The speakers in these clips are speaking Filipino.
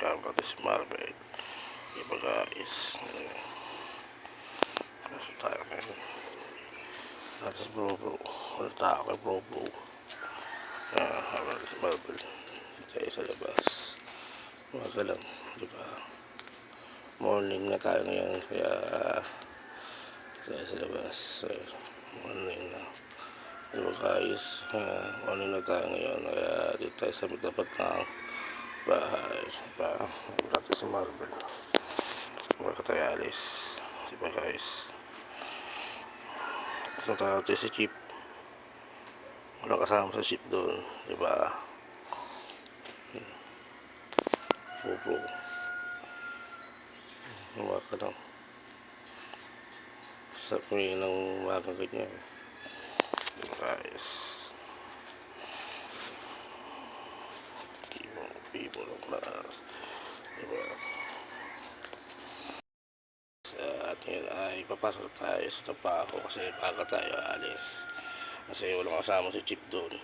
welcome to Marvel. Diba guys? Kaso tayo ngayon. Tapos bro. Wala tayo kay bro. Marvel. Tayo sa labas. Umaga lang. Diba? Morning na tayo ngayon. Kaya tayo sa labas. Morning na. Diba guys? Morning na tayo ngayon. Kaya dito tayo sa tapat ng bahay. Diba? Wala sa Marvel. Wala tayo alis. Diba guys? Gusto tayo si Chip. Wala kasama sa ship doon. Diba? Bro. Huwag ka lang. Sa pangin ng umaga ganyan. Diba guys? Bibo ng class. Diba? At ngayon ay papasok tayo sa trabaho kasi baga tayo alis. Kasi walang kasama si Chip doon.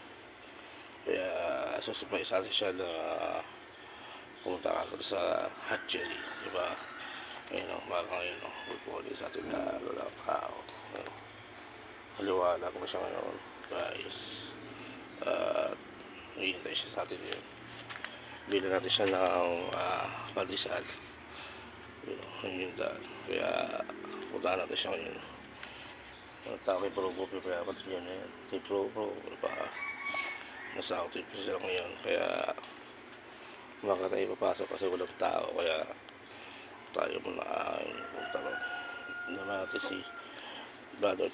Kaya susubay sa atin siya na pumunta ka sa hatchery. Diba? Ngayon o, baga ngayon o. Pagpuli sa atin na walang tao. Maliwanag na siya ngayon guys. At hihintay siya sa atin yun. Bili natin siya ng pandesal. Yun yung daan. Kaya puntaan natin siya ngayon. Tao kay Pro kaya pati niya na yan. Kay Pro diba? Nasa outrip sila ngayon. Kaya baka tayo papasok kasi walang tao. Kaya tayo muna ay punta ron. Naman natin si Brother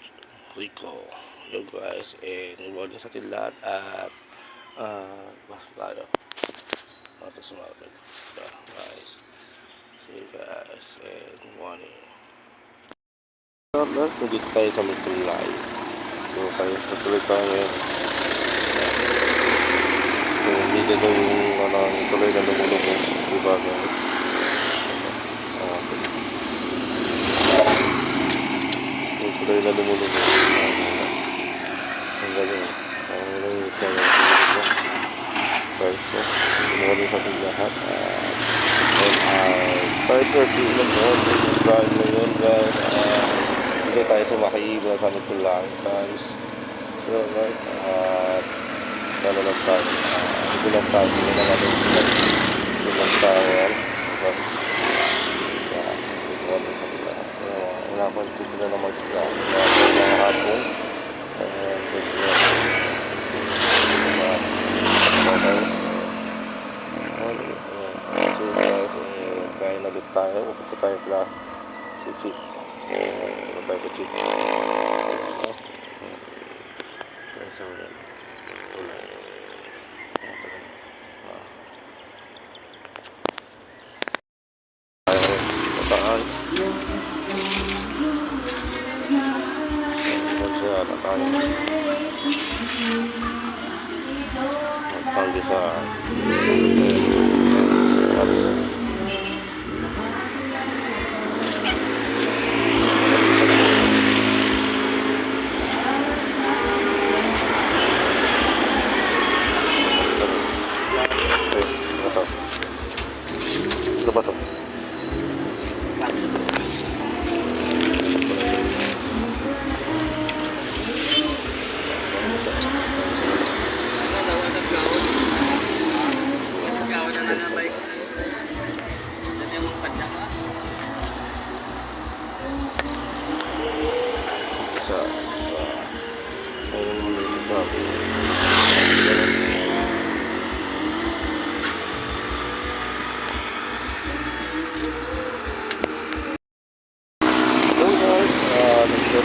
Rico. Yun guys. And good morning sa atin lahat. At basta tayo. Ito sa Marvel. Guys. See you guys. And good morning. Nandito tayo sa Mitulay. So tayo sa tuloy tayo ngayon. So dito yung tuloy na lumulubog. Diba guys? Yung tuloy na lumulubog. Ang galing. Ang galing yung tuloy na lumulubog. Guys, so rin sa ating lahat. And 5:30 in the morning. Drive na yun guys. Dito tayo sumakaiba sa Mitulay guys. So guys, lalo lang tayo. Dito lang tayo. Dito lang natin dito lang tayo. Wala ko dito na naman sila. Wala ko mga hapon. And okay. So guys, kaya na dito tayo. Pupunta tayo pala si Chip. Mabay ko Chip. So yan. Nataan. Magpanggisaan.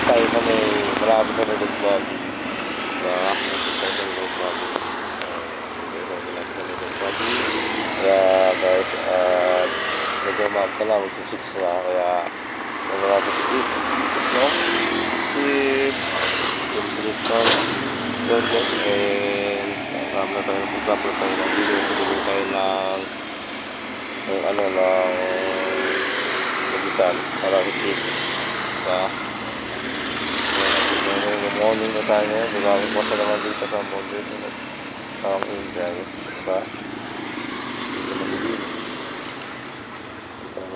Tayo kami marami sa nilog vlog. Kaya guys, medyo umaga na, magsa 6 na. Kaya marami si Chip. No? Chip. Chip na. Doon guys. And marami na tayo. Pagkapla tayo ng video. Pagkapla tayo ng mag-isal. Para si Chip. Diba? Morning na tayo ngayon. Marami po sa naman dito sa morning. Ang enjoy. Diba? Dito na dito.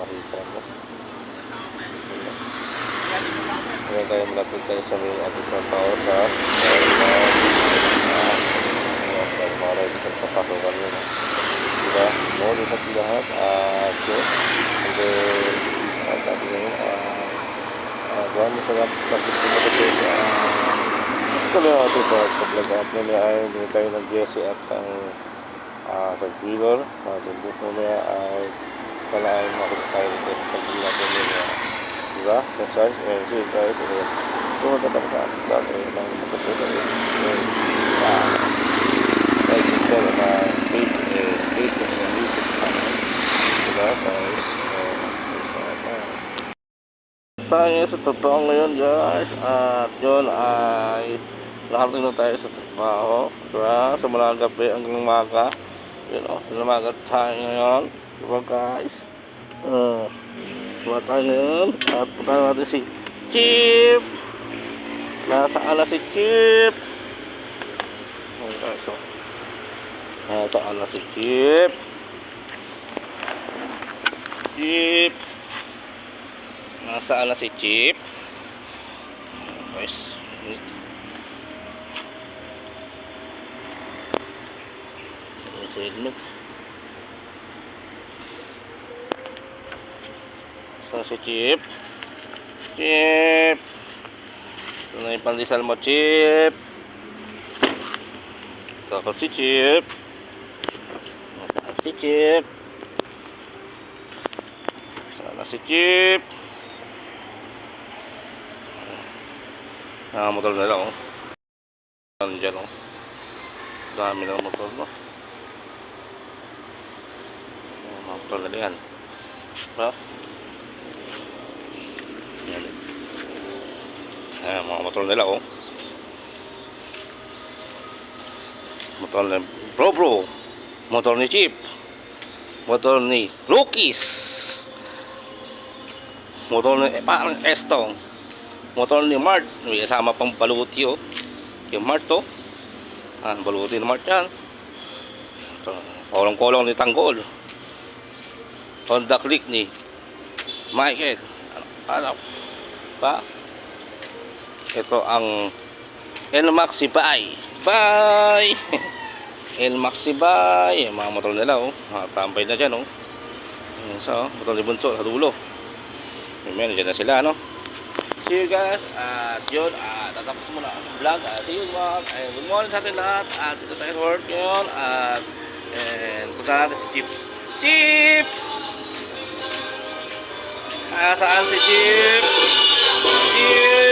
makita mo. Ngayon tayo malapit tayo sa may ating trabaho sa mga ready sa papasukan yun. Diba? More than sa lahat. Yun. And then, sabi ngayon, gawa mo sa lapit ko na kasi ito lang ang ating pag-vlog at nila ay hindi tayo nag-jesse at ang tag-wheeler. Tundot mo niya ay pala ay makita tayo dito sa tag-wheeler natin nila. Diba? That's right. And see you guys. And kung magkatapos sa ating vlog ay lang magkatapos sa ating like you said na Facebook na music channel. Diba guys? Tayo sa trabaho ngayon guys. At yun ay nakarating na tayo sa trabaho. Diba? Sa mula gabi hanggang umaga. Yun o. Lumagat tayo ngayon. Diba guys? Diba tayo ngayon. At punta natin si Chip. Nasaan na si Chip? Okay, so nasaan na si Chip? Chip. Nasaan na si Chip? Guys, helmet. Saan si Chip? Chip. Ito na yung pandesal mo, Chip. Ito ako si Chip. Nasaan si Chip? Saan na si Chip? Motor na lang oh. Nandiyan oh. Dami ng motor no. Motor na yan. Ha? Yan. Mga motor nila oh. Motor na bro. Motor ni Chip. Motor ni Rookies. Motor ni parang Estong. Motor ni Mart, may kasama pang baluti oh. Yung Mart oh. Baluti ni Mart yan. Kolong-kolong ni Tanggol. Honda Click ni Michael. Ano pa? Ito ang L-Maxi Bye. Bye! L-Maxi Bye. Mga motor nila oh. Tambay na dyan oh. So, motor ni Bunso sa dulo. May dyan na sila no. See you guys, at yun, tatapos muna ang vlog, see you guys, and good morning sa atin lahat, at dito tayo work yun, and punta natin si Chip. Chip! Saan si Chip? Chip!